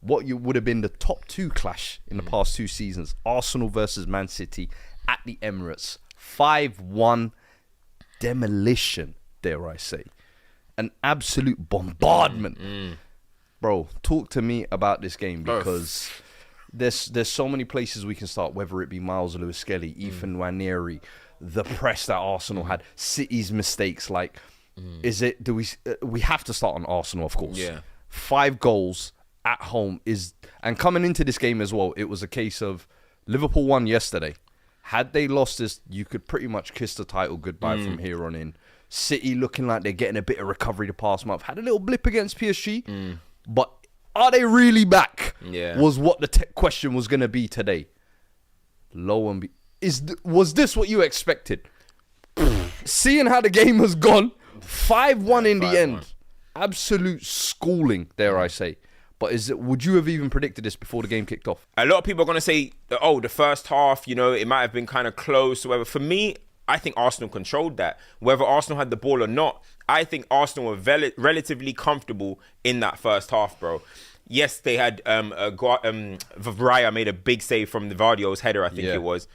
what you would have been the top 2 clash in the past 2 seasons. Arsenal versus Man City at the Emirates. 5-1 demolition, dare I say. An absolute bombardment. Bro, talk to me about this game, because there's so many places we can start, whether it be Miles Lewis-Skelly, Ethan Nwaneri, the press that Arsenal had, City's mistakes. Like, we have to start on Arsenal, of course. 5 goals at home and coming into this game as well, it was a case of Liverpool won yesterday. Had they lost this, you could pretty much kiss the title goodbye from here on in. City looking like they're getting a bit of recovery the past month. Had a little blip against PSG, but are they really back? Was what the question was going to be today. Was this what you expected? Seeing how the game has gone, 5-1 in the end. Absolute schooling, dare I say. But would you have even predicted this before the game kicked off? A lot of people are going to say, the first half, it might have been kind of close or whatever. For me, I think Arsenal controlled that. Whether Arsenal had the ball or not, I think Arsenal were relatively comfortable in that first half, bro. Yes, they had Vavria made a big save from the Vardio's header, I think it was.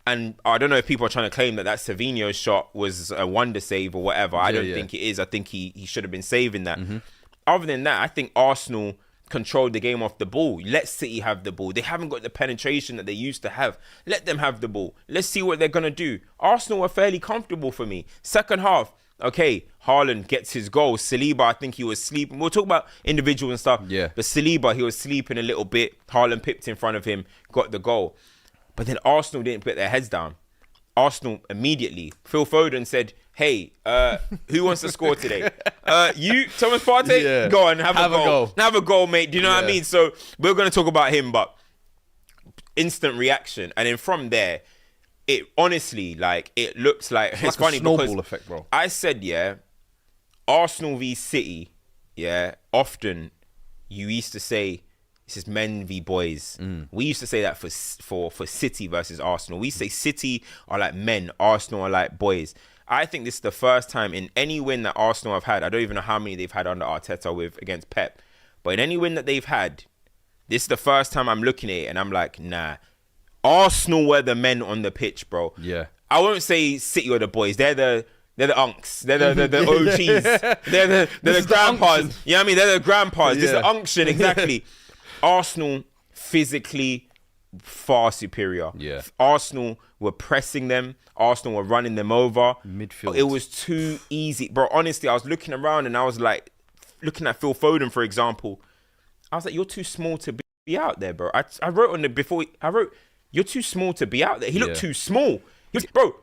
And I don't know if people are trying to claim that Savinho's shot was a wonder save or whatever. I don't think it is. I think he should have been saving that. Other than that, I think Arsenal controlled the game off the ball. Let City have the ball. They haven't got the penetration that they used to have. Let them have the ball. Let's see what they're going to do. Arsenal were fairly comfortable for me. Second half, okay, Haaland gets his goal. Saliba, I think he was sleeping. We'll talk about individual and stuff. But Saliba, he was sleeping a little bit. Haaland pipped in front of him, got the goal. But then Arsenal didn't put their heads down. Arsenal immediately, Phil Foden said, hey, who wants to score today? You, Thomas Partey? Go on, have a goal. Have a goal, mate. Do you know what I mean? So we're going to talk about him, but instant reaction. And then from there, it honestly, it looks like... It's funny because... snowball effect, bro. I said, Arsenal v City, often you used to say, this is men v boys. We used to say that for City versus Arsenal. We say City are like men, Arsenal are like boys. I think this is the first time in any win that Arsenal have had. I don't even know how many they've had under Arteta against Pep. But in any win that they've had, this is the first time I'm looking at it and I'm like, nah. Arsenal were the men on the pitch, bro. I won't say City were the boys. They're the unks. They're the OGs. They're the grandpas. You know what I mean? They're the grandpas. This is the unction, exactly. Arsenal physically far superior. Arsenal were pressing them. Arsenal were running them over. Midfield. It was too easy. Bro, honestly, I was looking around and I was like, looking at Phil Foden, for example. I was like, you're too small to be out there, bro. I wrote on the before, you're too small to be out there. He looked too small. Bro,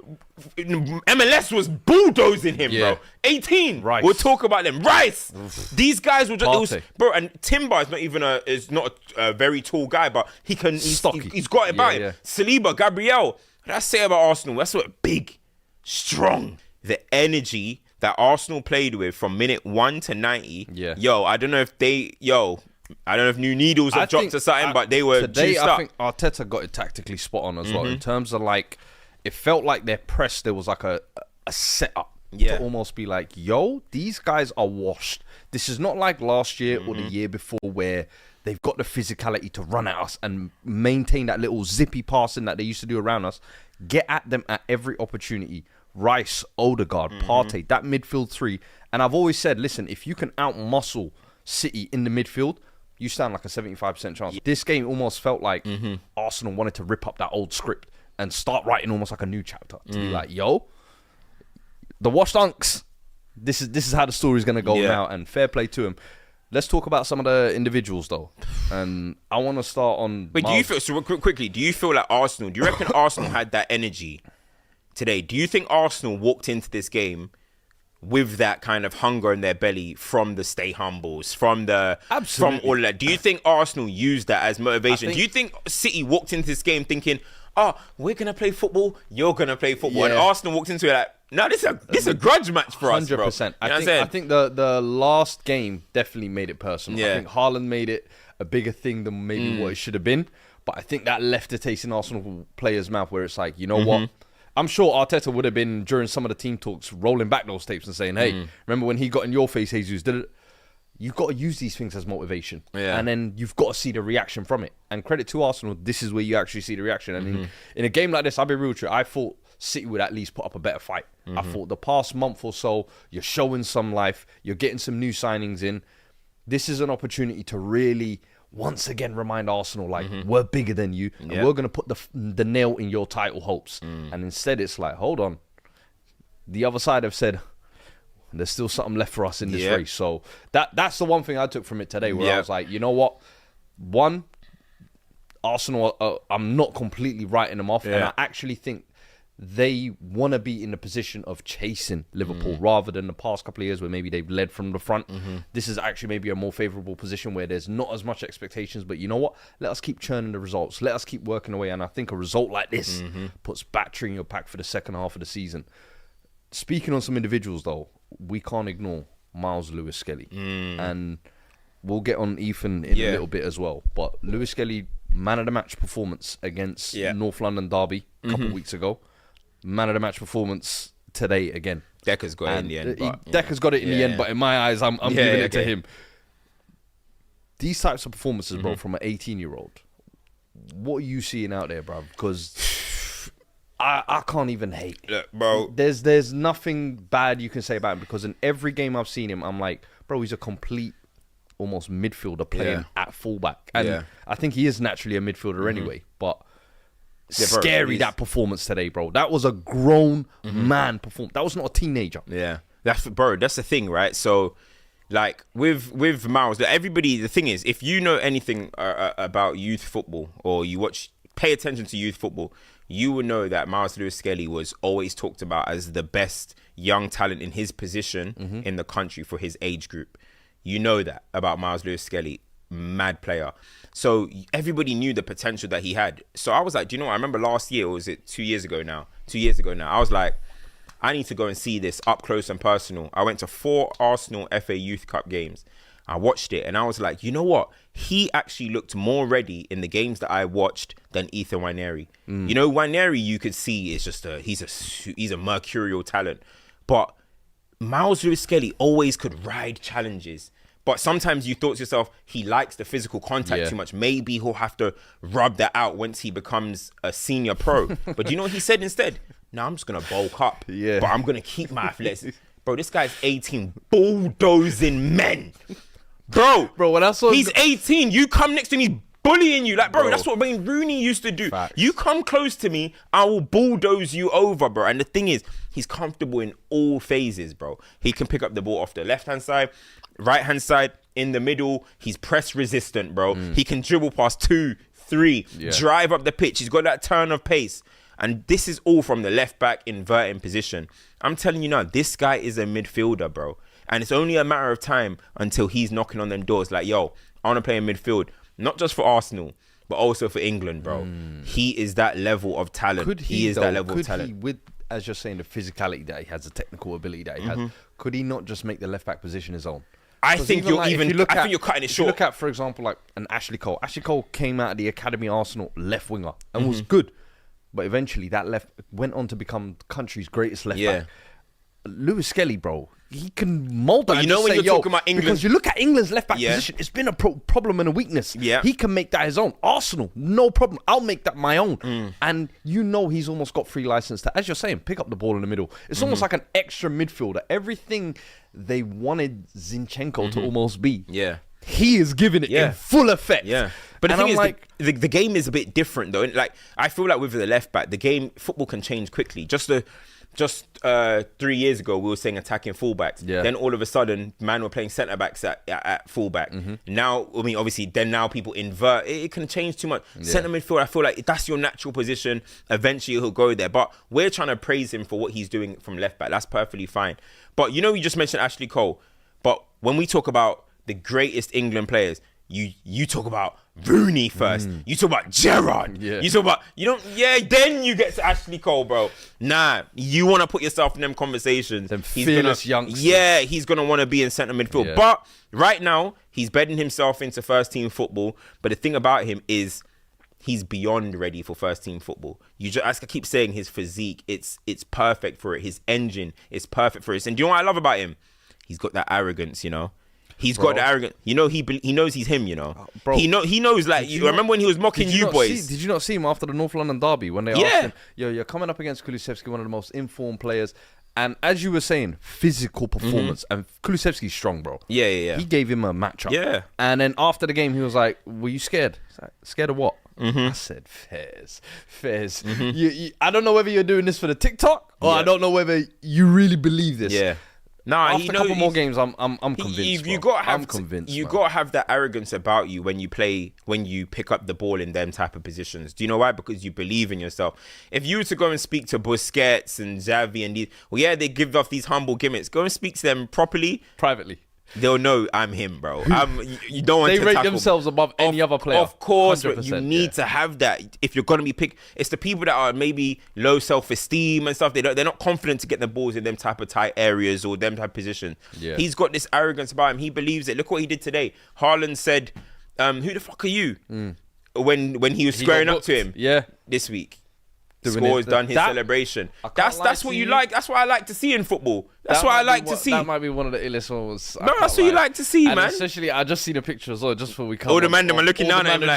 MLS was bulldozing him, bro. 18. Rice. We'll talk about them. Rice. These guys will just... bro, and Timber is not even a very tall guy, but he's got it about him. Saliba, Gabriel. What I say about Arsenal, that's what big, strong. The energy that Arsenal played with from minute 1 to 90. I don't know if new needles have dropped or something, but they were today, juiced I up. think Arteta got it tactically spot on as well. In terms of it felt like their press, there was like a setup to almost be like, these guys are washed. This is not like last year or the year before where they've got the physicality to run at us and maintain that little zippy passing that they used to do around us. Get at them at every opportunity. Rice, Odegaard, Partey, that midfield three. And I've always said, listen, if you can out-muscle City in the midfield, you stand like a 75% chance. This game almost felt like Arsenal wanted to rip up that old script and start writing almost like a new chapter. To be like, the washed unks, this is how the story's going to go now, and fair play to him. Let's talk about some of the individuals, though. And I want to start on... Wait, do you feel like Arsenal... Do you reckon Arsenal had that energy today? Do you think Arsenal walked into this game with that kind of hunger in their belly from the stay humbles, from all of that? Do you think Arsenal used that as motivation? Do you think City walked into this game thinking, we're going to play football, you're going to play football, and Arsenal walked into it like, no, this is a grudge match for us, bro. 100%. I think the last game definitely made it personal. I think Haaland made it a bigger thing than maybe what it should have been. But I think that left a taste in Arsenal players' mouth where it's like, you know what? I'm sure Arteta would have been, during some of the team talks, rolling back those tapes and saying, hey, remember when he got in your face, Jesus? you've got to use these things as motivation. Yeah. And then you've got to see the reaction from it. And credit to Arsenal, this is where you actually see the reaction. And in a game like this, I'll be real with you, I thought City would at least put up a better fight. I thought the past month or so, you're showing some life, you're getting some new signings in. This is an opportunity to really, once again, remind Arsenal, like, we're bigger than you, and we're going to put the nail in your title hopes. And instead, it's like, hold on. The other side have said, there's still something left for us in this race. So that's the one thing I took from it today, where I was like, you know what? One, Arsenal, I'm not completely writing them off, and I actually think they want to be in the position of chasing Liverpool rather than the past couple of years where maybe they've led from the front. This is actually maybe a more favourable position where there's not as much expectations, but you know what? Let us keep churning the results. Let us keep working away, and I think a result like this puts battery in your pack for the second half of the season. Speaking on some individuals, though, we can't ignore Miles Lewis-Skelly. And we'll get on Ethan in a little bit as well. But Lewis-Skelly, man of the match performance against North London Derby a couple of weeks ago. Man of the match performance today again. Decker's got it in the end. Decker's got it in the end, but in my eyes, I'm giving it to him. These types of performances, bro, from an 18-year-old, what are you seeing out there, bro? Because I can't even hate. Look, bro. There's nothing bad you can say about him, because in every game I've seen him, I'm like, bro, he's a complete, almost midfielder playing at fullback. And I think he is naturally a midfielder anyway, but... scary, that performance today, bro. That was a grown man performance. That was not a teenager. Yeah, that's the thing, right? So, like with Miles, everybody. The thing is, if you know anything about youth football, or you pay attention to youth football, you will know that Miles Lewis-Skelly was always talked about as the best young talent in his position in the country for his age group. You know that about Miles Lewis-Skelly. Mad player. So everybody knew the potential that he had. So I was like, do you know what? I remember last year, or was it 2 years ago now? 2 years ago now. I was like, I need to go and see this up close and personal. I went to 4 Arsenal FA Youth Cup games. I watched it and I was like, you know what? He actually looked more ready in the games that I watched than Ethan Nwaneri. You know, Nwaneri, you could see is just he's a mercurial talent. But Miles Lewis-Skelly always could ride challenges. But sometimes you thought to yourself, he likes the physical contact too much. Maybe he'll have to rub that out once he becomes a senior pro. But you know what he said instead? No, I'm just going to bulk up. But I'm going to keep my athletics. Bro, this guy's 18, bulldozing men. Bro, when I saw he's 18. You come next to me, he's bullying you. Like, bro, that's what Wayne Rooney used to do. Facts. You come close to me, I will bulldoze you over, bro. And the thing is, he's comfortable in all phases, bro. He can pick up the ball off the left-hand side, right-hand side, in the middle. He's press resistant, bro. He can dribble past 2, 3, drive up the pitch. He's got that turn of pace. And this is all from the left back inverting position. I'm telling you now, this guy is a midfielder, bro. And it's only a matter of time until he's knocking on them doors like, yo, I want to play in midfield. Not just for Arsenal, but also for England, bro. He is that level of talent. Could he with, as you're saying, the physicality that he has, the technical ability that he has, could he not just make the left back position his own? I think you're cutting it short. If you look at, for example, like an Ashley Cole. Ashley Cole came out of the academy Arsenal left winger and was good, but eventually that left went on to become the country's greatest left back. Lewis-Skelly, bro, he can mold that. You know when you're talking about England, because you look at England's left back position, it's been a problem and a weakness. He can make that his own. Arsenal, no problem. I'll make that my own. And you know he's almost got free license to, as you're saying, pick up the ball in the middle. It's almost like an extra midfielder. Everything they wanted Zinchenko to almost be. He is giving it in full effect. But the thing is, like, the game is a bit different though. Like, I feel like with the left back, football can change quickly. Just 3 years ago, we were saying attacking fullbacks. Then all of a sudden, man, we're playing centre backs at fullback. Now, I mean, obviously, then now people invert. It can change too much. Centre midfield, I feel like that's your natural position. Eventually, he'll go there. But we're trying to praise him for what he's doing from left back. That's perfectly fine. But you know, you just mentioned Ashley Cole. But when we talk about the greatest England players, you talk about Rooney first. You talk about Gerrard. You talk about, then you get to Ashley Cole, bro. Nah, you want to put yourself in them conversations. Them fearless youngsters. Yeah, he's going to want to be in centre midfield. But right now, he's bedding himself into first team football. But the thing about him is he's beyond ready for first team football. As I keep saying, his physique, it's perfect for it. His engine is perfect for it. And do you know what I love about him? He's got that arrogance, you know? He's got the arrogance. You know, he knows he's him. You know, bro. He knows. Like, you remember when he was mocking you boys? Did you not see him after the North London derby when they asked him, "Yo, you're coming up against Kulusevski, one of the most informed players." And as you were saying, physical performance. And Kulusevski's strong, bro. Yeah. He gave him a matchup. Yeah. And then after the game, he was like, were you scared? Like, scared of what? I said, Fairs. I don't know whether you're doing this for the TikTok or I don't know whether you really believe this. Yeah. Nah, after a couple more games, I'm convinced. I'm convinced. You got to have that arrogance about you when you pick up the ball in them type of positions. Do you know why? Because you believe in yourself. If you were to go and speak to Busquets and Xavi and these, they give off these humble gimmicks. Go and speak to them properly, privately. They'll know I'm him, bro. You don't want they to rate tackle themselves above any other player. Of course, but you need to have that if you're gonna be picked. It's the people that are maybe low self-esteem and stuff. They're not confident to get the balls in them type of tight areas or them type of position. Yeah. He's got this arrogance about him. He believes it. Look what he did today. Haaland said, "Who the fuck are you?" When he was squaring up to him. Yeah. This week. Scores done his celebration. That's what you like. That's what I like to see in football. That's what I like to see. That might be one of the illest ones. No, that's what you like to see, man. Especially, I just seen a picture as well, just before we come. All the man them are looking down at him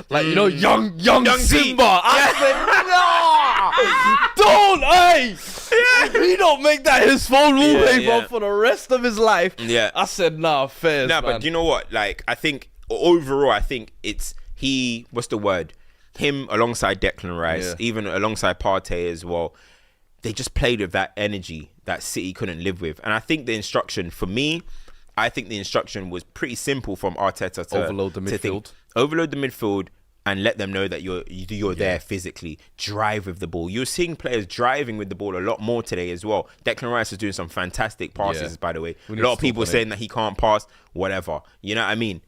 like you know, young Simba. I said, no, don't, hey. He don't make that his phone wallpaper for the rest of his life. Yeah, I said, nah, fair. Nah, but do you know what? Like, I think overall, it's what's the word? Him alongside Declan Rice, even alongside Partey as well, they just played with that energy that City couldn't live with. And I think the instruction, for me, was pretty simple from Arteta to overload the midfield. Overload the midfield and let them know that you're there physically. Drive with the ball. You're seeing players driving with the ball a lot more today as well. Declan Rice is doing some fantastic passes, by the way. A lot of people saying that he can't pass, whatever. You know what I mean?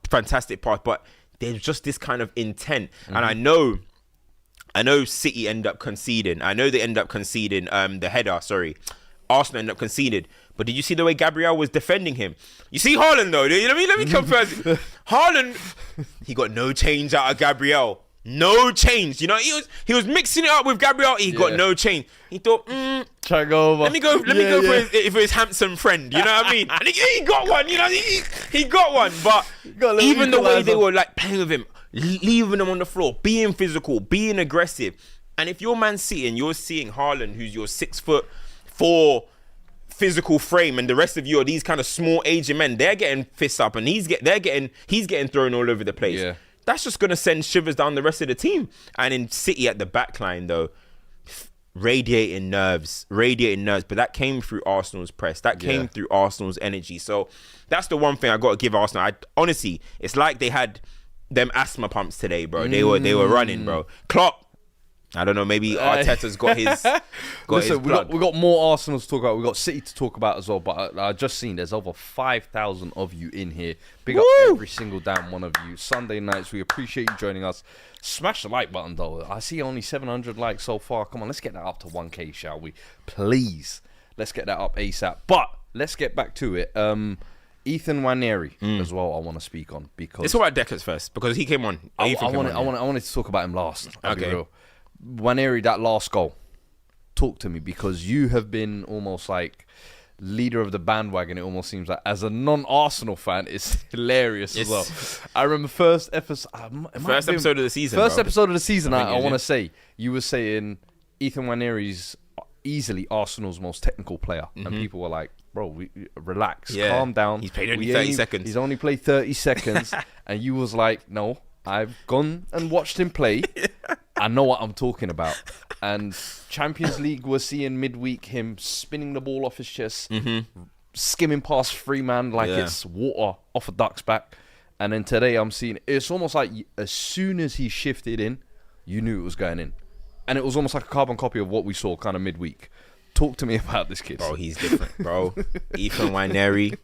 Fantastic pass, but there's just this kind of intent. And I know City end up conceding. I know they end up conceding the header, Arsenal end up conceded. But did you see the way Gabriel was defending him? You see Haaland though, let me come first. Haaland, he got no change out of Gabriel. No change. You know, he was mixing it up with Gabriel. He got no change. He thought, try to go over. Let me go for his handsome friend. You know what I mean? And he got one. You know, he got one. But even the way they were like playing with him, leaving him on the floor, being physical, being aggressive. And if you're Man City and you're seeing Haaland, who's your 6'4" physical frame, and the rest of you are these kind of small aging men, they're getting fists up, and he's getting thrown all over the place. Yeah. That's just going to send shivers down the rest of the team. And in City at the back line, though, radiating nerves. But that came through Arsenal's press. That came through Arsenal's energy. So that's the one thing I got to give Arsenal. Honestly, it's like they had them asthma pumps today, bro. They were running, bro. Klopp, I don't know, maybe Arteta's got his Listen, blood. we got more Arsenal to talk about. We got City to talk about as well. But I just seen there's over 5,000 of you in here. Big up every single damn one of you. Sunday nights, we appreciate you joining us. Smash the like button though. I see only 700 likes so far. Come on, let's get that up to 1K, shall we? Please, let's get that up ASAP. But let's get back to it. Ethan Nwaneri as well. I want to speak on because it's all right. Deckers first because he came on. I wanted to talk about him last. Okay. Nwaneri, that last goal, talk to me, because you have been almost like leader of the bandwagon. It almost seems like, as a non-Arsenal fan, it's hilarious as well. I remember first episode of the season. I want to say you were saying Ethan Nwaneri's easily Arsenal's most technical player, and people were like, "Bro, relax, calm down. He's played only 30 seconds. He's only played 30 seconds," and you was like, "No, I've gone and watched him play. I know what I'm talking about." And Champions League, we're seeing midweek him spinning the ball off his chest, skimming past three man like it's water off a duck's back. And then today I'm seeing, it's almost like as soon as he shifted in, you knew it was going in. And it was almost like a carbon copy of what we saw kind of midweek. Talk to me about this kid. Bro, he's different, bro. Ethan Nwaneri,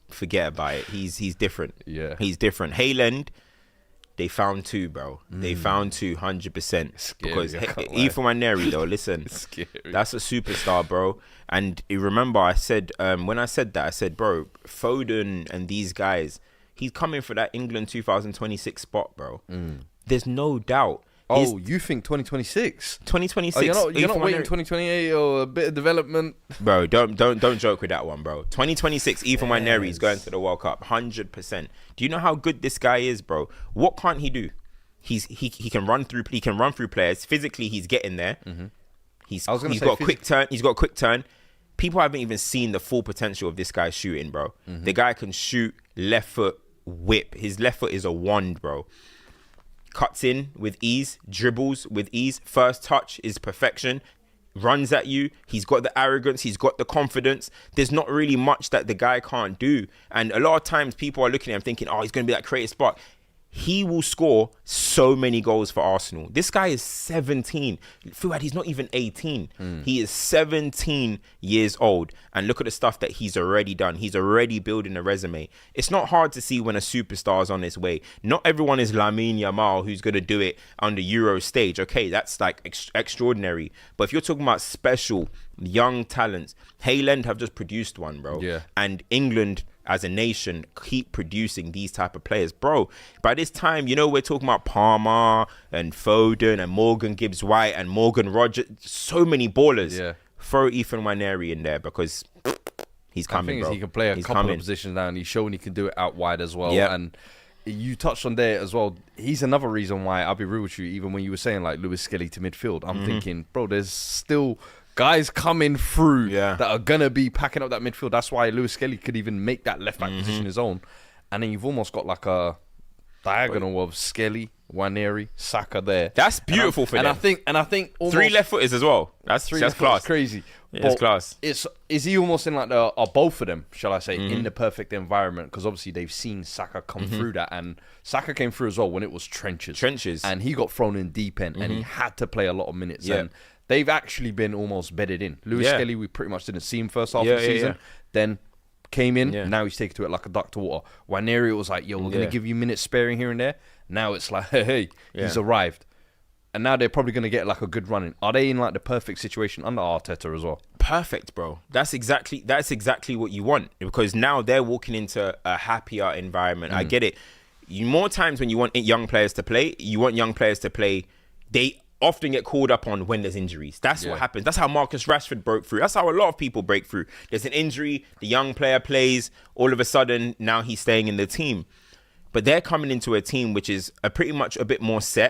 forget about it. He's different. Yeah. He's different. Hayland, they found two, bro. They found 200%. Because Ethan Nwaneri, though, listen, that's a superstar, bro. And you remember I said, when I said that, I said, bro, Foden and these guys, he's coming for that England 2026 spot, bro. There's no doubt. Oh, you think 2026? 2026. Oh, you're not waiting Nwaneri. 2028 or a bit of development. Bro, don't joke with that one, bro. 2026, Ethan Nwaneri is going to the World Cup, 100%. Do you know how good this guy is, bro? What can't he do? He can run through players. Physically, he's getting there. He's got a quick turn. He's got a quick turn. People haven't even seen the full potential of this guy shooting, bro. The guy can shoot left foot whip. His left foot is a wand, bro. Cuts in with ease, dribbles with ease. First touch is perfection. Runs at you. He's got the arrogance. He's got the confidence. There's not really much that the guy can't do. And a lot of times people are looking at him thinking, oh, he's going to be that creative spark. He will score so many goals for Arsenal. This guy is 17. Fuad, he's not even 18. He is 17 years old. And look at the stuff that he's already done. He's already building a resume. It's not hard to see when a superstar is on his way. Not everyone is Lamine Yamal who's going to do it on the Euro stage. Okay, that's like extraordinary. But if you're talking about special, young talents, Haaland have just produced one, bro. Yeah. And England as a nation keep producing these type of players, bro. By this time, you know, we're talking about Palmer and Foden and Morgan Gibbs-White and Morgan Rogers, so many ballers. Yeah. Throw Ethan Nwaneri in there because he's coming, bro. He can play a couple of positions now, and he's shown he can do it out wide as well. Yeah. And you touched on there as well. He's another reason why, I'll be real with you, even when you were saying like Lewis-Skelly to midfield, I'm thinking, bro, there's still guys coming through that are going to be packing up that midfield. That's why Lewis-Skelly could even make that left-back position his own. And then you've almost got like a diagonal of Skelly, Nwaneri, Saka there. That's beautiful for them. And I think almost 3 left footers as well. That's class. Crazy. Yeah, it's class. Is he almost in like both of them, shall I say, in the perfect environment? Because obviously they've seen Saka come through that, and Saka came through as well when it was trenches, and he got thrown in deep end, and he had to play a lot of minutes. And they've actually been almost bedded in. Lewis-Skelly, we pretty much didn't see him first half of the season. Then came in. Now he's taken to it like a duck to water. Nwaneri, it was like, yo, we're going to give you minutes sparing here and there. Now it's like, hey, he's arrived. And now they're probably going to get like a good running. Are they in like the perfect situation under Arteta as well? Perfect, bro. That's exactly what you want, because now they're walking into a happier environment. I get it. More times when you want young players to play, they often get called up on when there's injuries. That's what happens. That's how Marcus Rashford broke through. That's how a lot of people break through. There's an injury, the young player plays, all of a sudden now he's staying in the team. But they're coming into a team which is pretty much a bit more set.